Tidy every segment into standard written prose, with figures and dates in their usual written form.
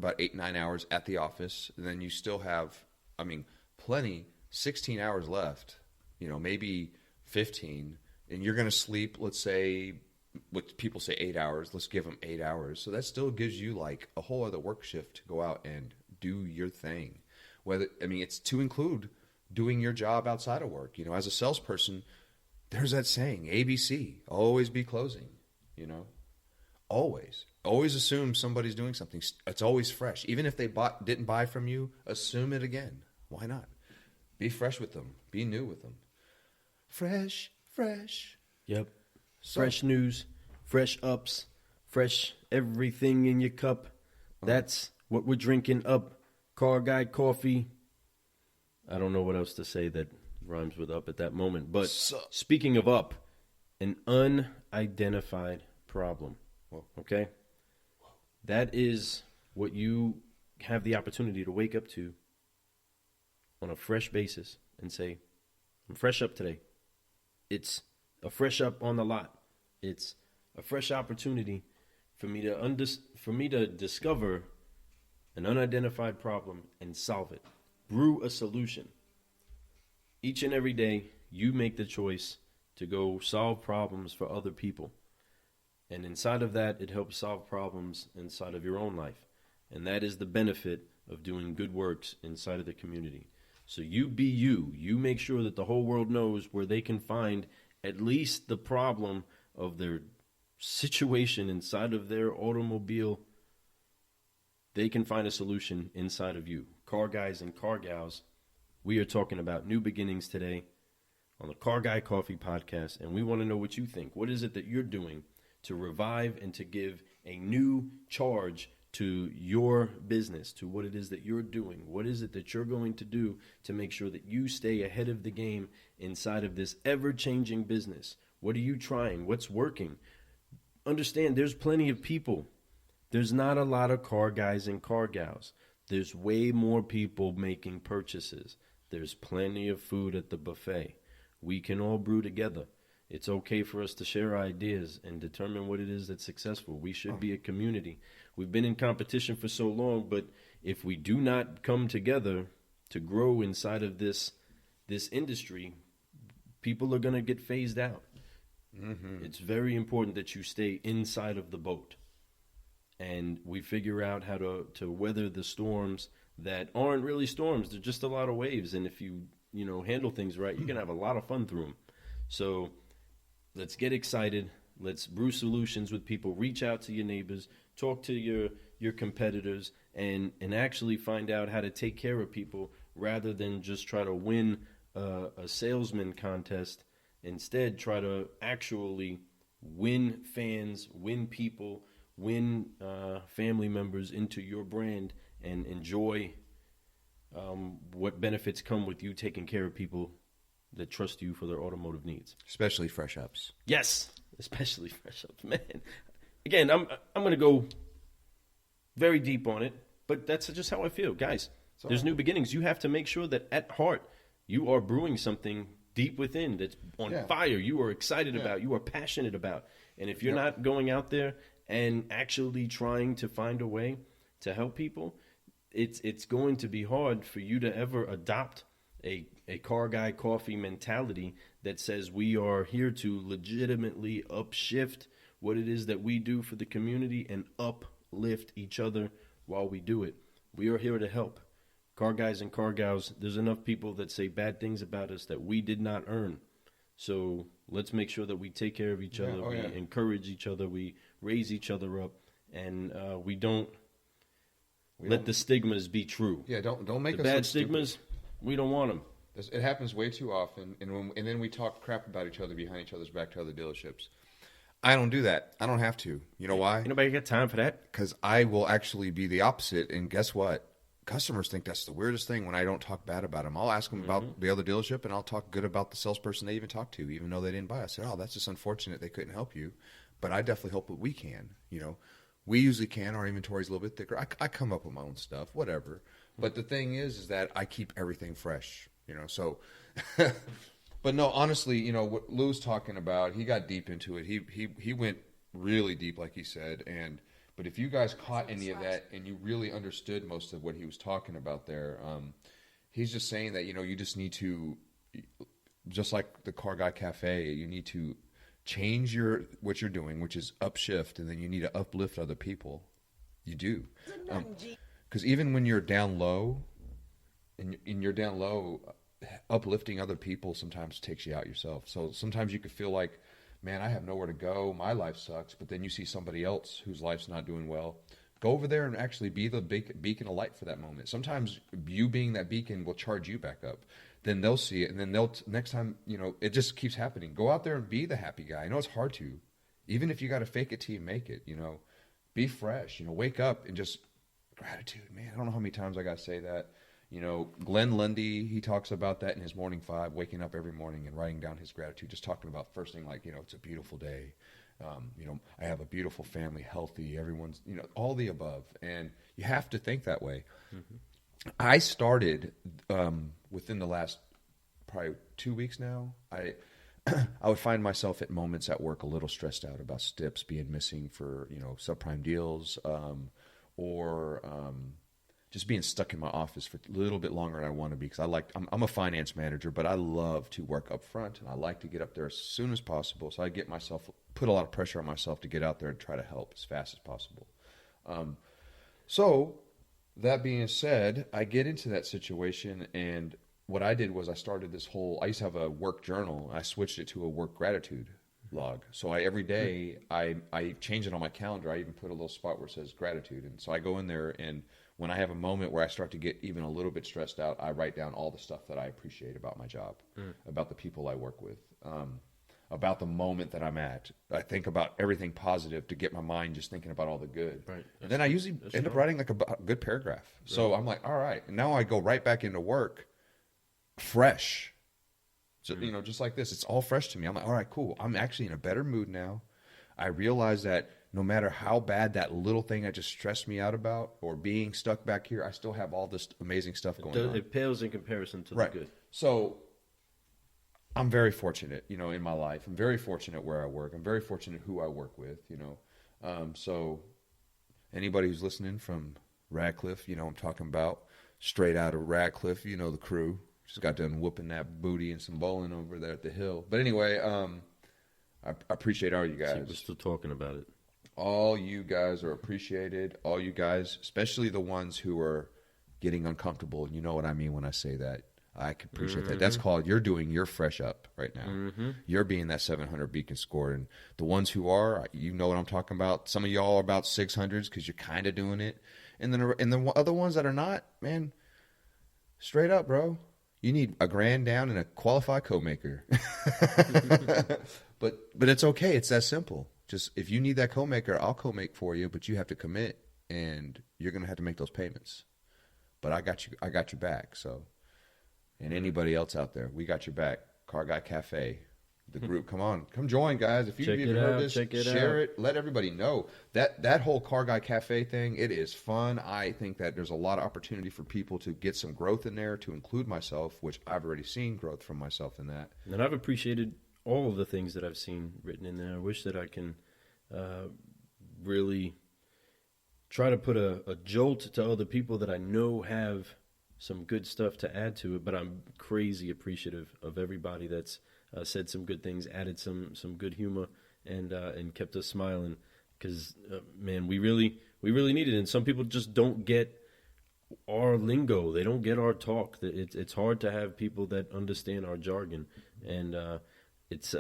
about 8-9 hours at the office. And then you still have, plenty, 16 hours left, maybe 15. And you're going to sleep, let's say, what people say 8 hours. Let's give them 8 hours. So that still gives you like a whole other work shift to go out and do your thing. It's to include doing your job outside of work. As a salesperson, there's that saying, ABC, always be closing, Always. Always assume somebody's doing something. It's always fresh. Even if they didn't buy from you, assume it again. Why not? Be fresh with them. Be new with them. Fresh. Yep. Fresh news, fresh ups, fresh everything in your cup. That's what we're drinking up. Car Guy Coffee. I don't know what else to say that rhymes with up at that moment. But speaking of up, an unidentified problem. Okay? That is what you have the opportunity to wake up to on a fresh basis and say, I'm fresh up today. It's a fresh up on the lot. It's a fresh opportunity for me to discover an unidentified problem and solve it. Brew a solution. Each and every day, you make the choice to go solve problems for other people. And inside of that, it helps solve problems inside of your own life. And that is the benefit of doing good works inside of the community. So you be you. You make sure that the whole world knows where they can find at least the problem of their situation inside of their automobile. They can find a solution inside of you. Car guys and car gals, we are talking about new beginnings today on the Car Guy Coffee podcast. And we want to know what you think. What is it that you're doing to revive and to give a new charge to your business, to what it is that you're doing? What is it that you're going to do to make sure that you stay ahead of the game inside of this ever-changing business? What are you trying? What's working? Understand, there's plenty of people. There's not a lot of car guys and car gals. There's way more people making purchases. There's plenty of food at the buffet. We can all brew together. It's okay for us to share ideas and determine what it is that's successful. We should be a community. We've been in competition for so long, but if we do not come together to grow inside of this industry, people are going to get phased out. Mm-hmm. It's very important that you stay inside of the boat. And we figure out how to weather the storms that aren't really storms. They're just a lot of waves. And if you handle things right, you're going to have a lot of fun through them. So let's get excited. Let's brew solutions with people. Reach out to your neighbors. Talk to your competitors and actually find out how to take care of people rather than just try to win a salesman contest. Instead, try to actually win fans, win people, win family members into your brand and enjoy what benefits come with you taking care of people that trust you for their automotive needs. Especially fresh ups. Yes, especially fresh ups, man. Again, I'm going to go very deep on it, but that's just how I feel. Guys, there's new beginnings. You have to make sure that at heart you are brewing something deep within that's on fire, you are excited about, you are passionate about. And if you're not going out there and actually trying to find a way to help people, it's going to be hard for you to ever adopt a Car Guy Coffee mentality that says we are here to legitimately upshift what it is that we do for the community and uplift each other while we do it. We are here to help. Car guys and car gals, there's enough people that say bad things about us that we did not earn. So let's make sure that we take care of each other, we encourage each other, we raise each other up, and we don't let the stigmas be true. Yeah, don't make the us bad stigmas. We don't want them. It happens way too often, and then we talk crap about each other behind each other's back to other dealerships. I don't do that. I don't have to. You know why? Anybody got time for that? Because I will actually be the opposite, and guess what? Customers think that's the weirdest thing when I don't talk bad about them. I'll ask them about the other dealership, and I'll talk good about the salesperson they even talked to, even though they didn't buy. I said, that's just unfortunate they couldn't help you, but I definitely hope that we can. We usually can. Our inventory's a little bit thicker. I come up with my own stuff, whatever. But the thing is that I keep everything fresh, so. But no, honestly, what Lou's talking about, he got deep into it. He went really deep, like he said, and But if you guys caught any of that and you really understood most of what he was talking about there, he's just saying that, you just need to, just like the Car Guy Cafe, you need to change what you're doing, which is upshift, and then you need to uplift other people. You do. Because even when you're down low, and you're down low, uplifting other people sometimes takes you out yourself. So sometimes you could feel like, man, I have nowhere to go. My life sucks. But then you see somebody else whose life's not doing well. Go over there and actually be the beacon of light for that moment. Sometimes you being that beacon will charge you back up. Then they'll see it, and then next time, it just keeps happening. Go out there and be the happy guy. I know it's hard to. Even if you got to fake it till you make it, be fresh. Wake up and just gratitude, man. I don't know how many times I got to say that. Glenn Lundy, he talks about that in his Morning Five, waking up every morning and writing down his gratitude, just talking about first thing like, it's a beautiful day. I have a beautiful family, healthy, everyone's, all the above. And you have to think that way. Mm-hmm. I started within the last probably 2 weeks now. I would find myself at moments at work a little stressed out about STIPs being missing for, subprime deals or just being stuck in my office for a little bit longer than I want to be, because I'm a finance manager, but I love to work up front, and I like to get up there as soon as possible. So I put a lot of pressure on myself to get out there and try to help as fast as possible. So that being said, I get into that situation, and what I did was I used to have a work journal. I switched it to a work gratitude log. So every day I change it on my calendar. I even put a little spot where it says gratitude. And so I go in there, and when I have a moment where I start to get even a little bit stressed out, I write down all the stuff that I appreciate about my job, about the people I work with, about the moment that I'm at. I think about everything positive to get my mind just thinking about all the good. Right. And then I usually end up writing like a good paragraph. Right. So I'm like, all right. And now I go right back into work fresh. So, just like this, it's all fresh to me. I'm like, all right, cool. I'm actually in a better mood now. I realize that no matter how bad that little thing that just stressed me out about or being stuck back here, I still have all this amazing stuff going on. It pales in comparison to the good. So I'm very fortunate, in my life. I'm very fortunate where I work. I'm very fortunate who I work with, So anybody who's listening from Radcliffe, I'm talking about straight out of Radcliffe, the crew. Just got done whooping that booty and some bowling over there at the hill. But anyway, I appreciate all you guys. See, we're still talking about it. All you guys are appreciated. All you guys, especially the ones who are getting uncomfortable. You know what I mean when I say that. I can appreciate that. That's called you're doing your fresh up right now. Mm-hmm. You're being that 700 beacon score. And the ones who are, you know what I'm talking about. Some of y'all are about 600s because you're kind of doing it. And then the other ones that are not, man, straight up, bro. You need a grand down and a qualified co-maker. But it's okay. It's that simple. Just if you need that co-maker, I'll co-make for you, but you have to commit, and you're going to have to make those payments. But I got you back. So, and anybody else out there, we got your back. Car Guy Cafe, the group. Come join, guys. If you've even heard this, share it. Let everybody know that whole Car Guy Cafe thing. It is fun. I think that there's a lot of opportunity for people to get some growth in there, to include myself, which I've already seen growth from myself in that. And I've appreciated all of the things that I've seen written in there. I wish that I can really try to put a jolt to other people that I know have some good stuff to add to it, but I'm crazy appreciative of everybody that's said some good things, added some good humor, and kept us smiling, because, man, we really need it. And some people just don't get our lingo. They don't get our talk. It's hard to have people that understand our jargon, and it's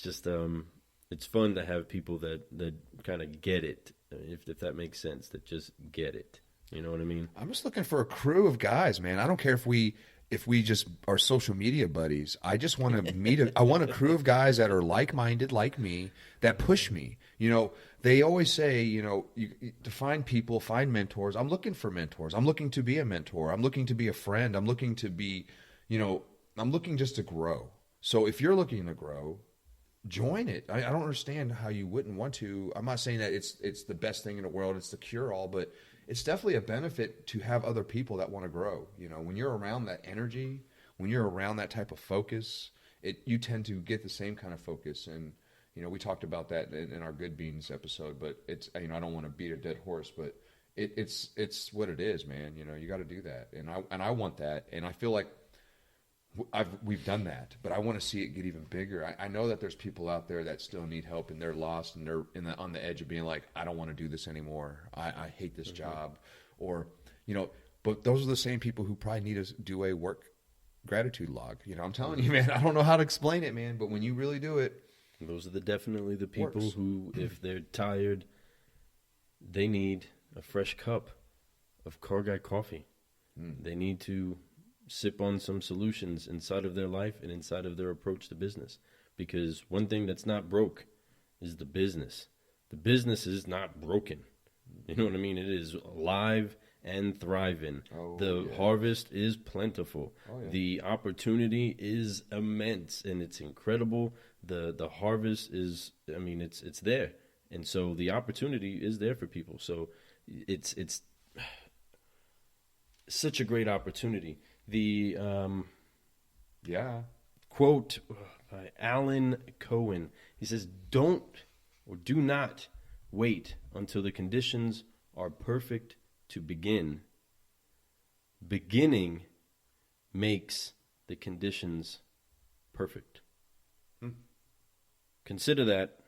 just it's fun to have people that kind of get it, if that makes sense, that just get it. You know what I mean? I'm just looking for a crew of guys, man. I don't care if we just are social media buddies. I just want to meet I want a crew of guys that are like-minded, like me, that push me. They always say, to find people, find mentors. I'm looking for mentors. I'm looking to be a mentor. I'm looking to be a friend. I'm looking to be, I'm looking just to grow. So if you're looking to grow, join it. I don't understand how you wouldn't want to. I'm not saying that it's the best thing in the world. It's the cure-all, but it's definitely a benefit to have other people that want to grow. When you're around that energy, when you're around that type of focus, you tend to get the same kind of focus. And, We talked about that in our Good Beans episode, but it's, I don't want to beat a dead horse, but it's what it is, man. You got to do that. And I want that. And I feel like we've done that, but I want to see it get even bigger. I know that there's people out there that still need help, and they're lost, and they're on the edge of being like, I don't want to do this anymore. I hate this job, or but those are the same people who probably need to do a work gratitude log. I'm telling you, man. I don't know how to explain it, man. But when you really do it, those are definitely the people works. who, if they're tired, they need a fresh cup of Car Guy coffee. They need to sip on some solutions inside of their life and inside of their approach to business. Because one thing that's not broke is the business. The business is not broken. You know what I mean? It is alive and thriving. The harvest is plentiful. The opportunity is immense, and it's incredible. The harvest is, it's there. And so the opportunity is there for people. So it's such a great opportunity. The quote by Alan Cohen, he says, do not wait until the conditions are perfect to begin. Beginning makes the conditions perfect. Consider that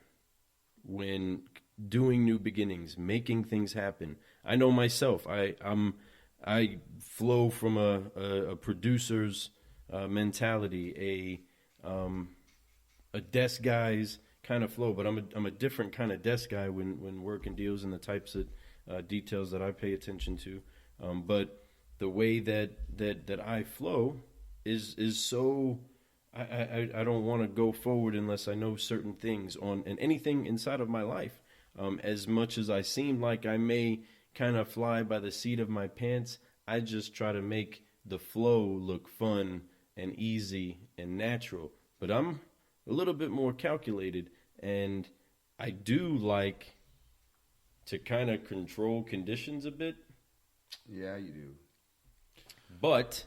when doing new beginnings, making things happen. I know myself. I flow from a producer's mentality, a desk guy's kind of flow, but I'm a different kind of desk guy when working deals and the types of details that I pay attention to. But the way that I flow is so. I don't want to go forward unless I know certain things and anything inside of my life. As much as I seem like I may kind of fly by the seat of my pants, I just try to make the flow look fun and easy and natural. But I'm a little bit more calculated, and I do like to kind of control conditions a bit. Yeah, you do. But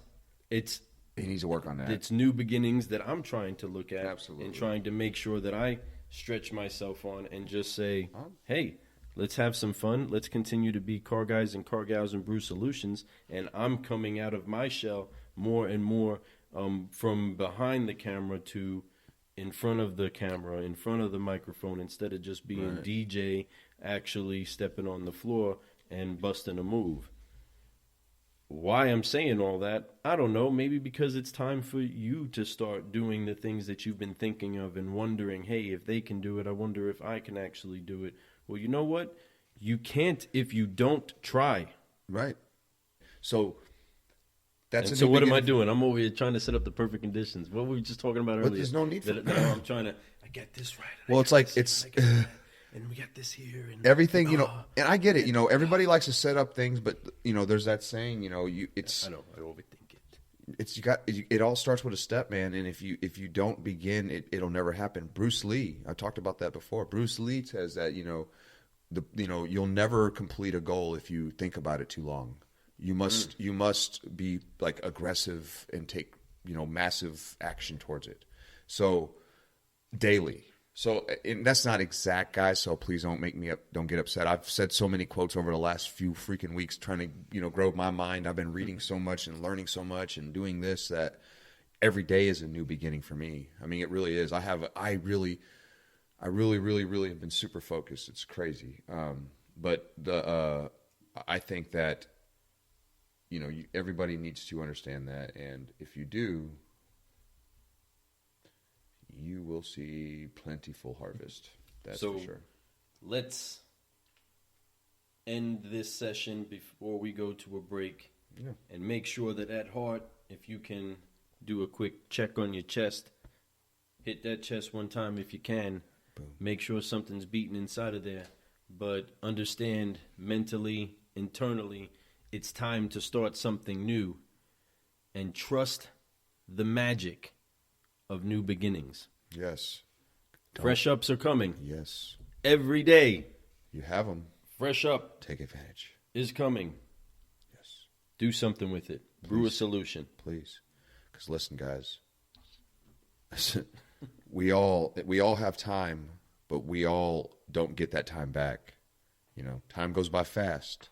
he needs to work on that. It's new beginnings that I'm trying to look at. Absolutely. And trying to make sure that I stretch myself on and just say, hey, let's have some fun. Let's continue to be car guys and car gals and Brew Solutions. And I'm coming out of my shell more and more from behind the camera to in front of the camera, in front of the microphone, instead of just being DJ, actually stepping on the floor and busting a move. Why I'm saying all that, I don't know. Maybe because it's time for you to start doing the things that you've been thinking of and wondering, hey, if they can do it, I wonder if I can actually do it. Well, you know what? You can't if you don't try. Right. So that's so what am I doing? I'm over here trying to set up the perfect conditions. What were we just talking about earlier? But there's no need for that. I'm trying to. I get this right. Well, it's like it's. And we got this here. And everything, and I get it. Everybody likes to set up things, but there's that saying, it's. I know. I overthink it. It all starts with a step, man. And if you don't begin, it'll never happen. Bruce Lee, I talked about that before. Bruce Lee says that you'll never complete a goal if you think about it too long. You must be like aggressive and take massive action towards it. So daily. So, and that's not exact, guys, so please don't get upset. I've said so many quotes over the last few freaking weeks trying to, grow my mind. I've been reading so much and learning so much and doing this that every day is a new beginning for me. I mean, it really is. I really have been super focused. It's crazy. But I think that, everybody needs to understand that. And if you do, you will see plentiful harvest. That's for sure. Let's end this session before we go to a break. Yeah. And make sure that at heart, if you can do a quick check on your chest, hit that chest one time if you can. Boom. Make sure something's beating inside of there. But understand mentally, internally, it's time to start something new. And trust the magic of new beginnings. Yes. Fresh ups are coming. Yes. Every day. You have them. Fresh up. Take advantage. Is coming. Yes. Do something with it. Please. Brew a solution. Please. Because listen, guys. we all have time but we all don't get that time back. You know, time goes by fast.